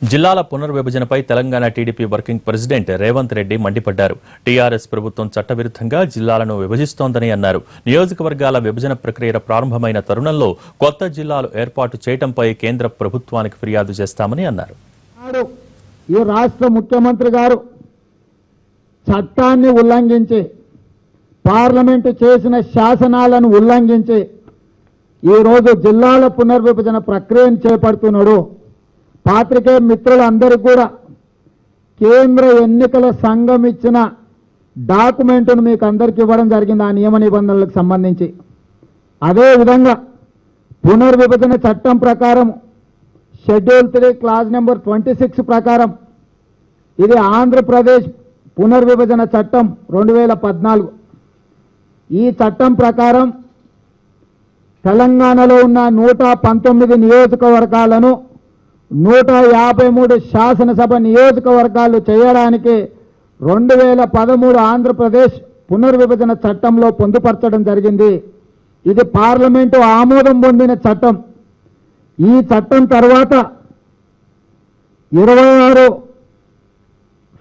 జిల్లాల పునర్విభజనపై Telangana TDP working president Revanth Reddy మండిపడ్డారు. టీఆర్ఎస్ ప్రభుత్వం చట్టవిరుద్ధంగా జిల్లాలను విభజిస్తోందని అన్నారు. నియోజకవర్గాల విభజన ప్రక్రియ ప్రారంభమైన తరుణంలో కొత్త జిల్లాలు ఏర్పాటు చేయడంపై కేంద్ర ప్రభుత్వానికి ఫిర్యాదు చేస్తామని అన్నారు. ఈ రాష్ట్ర ముఖ్యమంత్రి గారు చట్టాన్ని ఉల్లంఘించి పార్లమెంటు చేసిన శాసనాలను ఉల్లంఘించి ఈరోజు జిల్లాల పునర్విభజన ప్రక్రియను చేపడుతున్నాడు. పాత్రికేయ మిత్రులందరికీ కూడా కేంద్ర ఎన్నికల సంఘం ఇచ్చిన డాక్యుమెంట్ను మీకు అందరికీ ఇవ్వడం జరిగింది ఆ నియమ నిబంధనలకు సంబంధించి. అదేవిధంగా పునర్విభజన చట్టం ప్రకారం షెడ్యూల్ 3 క్లాజ్ నెంబర్ 26 ప్రకారం ఇది ఆంధ్రప్రదేశ్ పునర్విభజన చట్టం 2014. ఈ చట్టం ప్రకారం తెలంగాణలో ఉన్న 119 నియోజకవర్గాలను 153 శాసనసభ నియోజకవర్గాలు చేయడానికి 2013 ఆంధ్రప్రదేశ్ పునర్విభజన చట్టంలో పొందుపరచడం జరిగింది. ఇది పార్లమెంటు ఆమోదం పొందిన చట్టం. ఈ చట్టం తర్వాత 26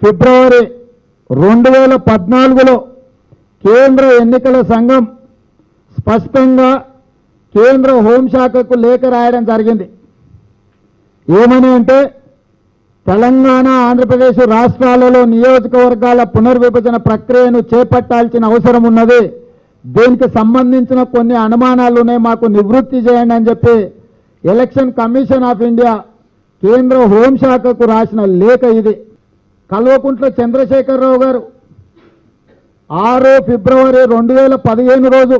ఫిబ్రవరి 2014లో కేంద్ర ఎన్నికల సంఘం స్పష్టంగా కేంద్ర హోంశాఖకు లేఖ రాయడం జరిగింది. ఏమని అంటే తెలంగాణ ఆంధ్రప్రదేశ్ రాష్ట్రాలలో నియోజకవర్గాల పునర్విభజన ప్రక్రియను చేపట్టాల్సిన అవసరం ఉన్నది. దీనికి సంబంధించిన కొన్ని అనుమానాలు ఉన్నాయి, మాకు నివృత్తి చేయండి అని చెప్పి ఎలక్షన్ కమిషన్ ఆఫ్ ఇండియా కేంద్ర హోంశాఖకు రాసిన లేఖ ఇది. కల్వకుంట్ల చంద్రశేఖరరావు గారు 6 ఫిబ్రవరి 2015 రోజు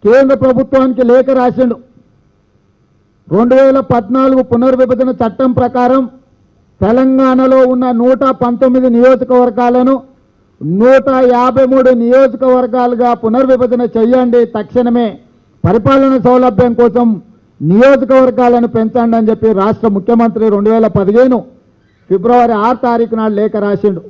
కేంద్ర ప్రభుత్వానికి లేఖ రాసిండు. 2014 పునర్విభజన చట్టం ప్రకారం తెలంగాణలో ఉన్న 119 నియోజకవర్గాలను 153 నియోజకవర్గాలుగా పునర్విభజన చేయండి, తక్షణమే పరిపాలన సౌలభ్యం కోసం నియోజకవర్గాలను పెంచండి అని చెప్పి రాష్ట్ర ముఖ్యమంత్రి 2015 ఫిబ్రవరి 6 తారీఖు నాడు లేఖ రాసిండు.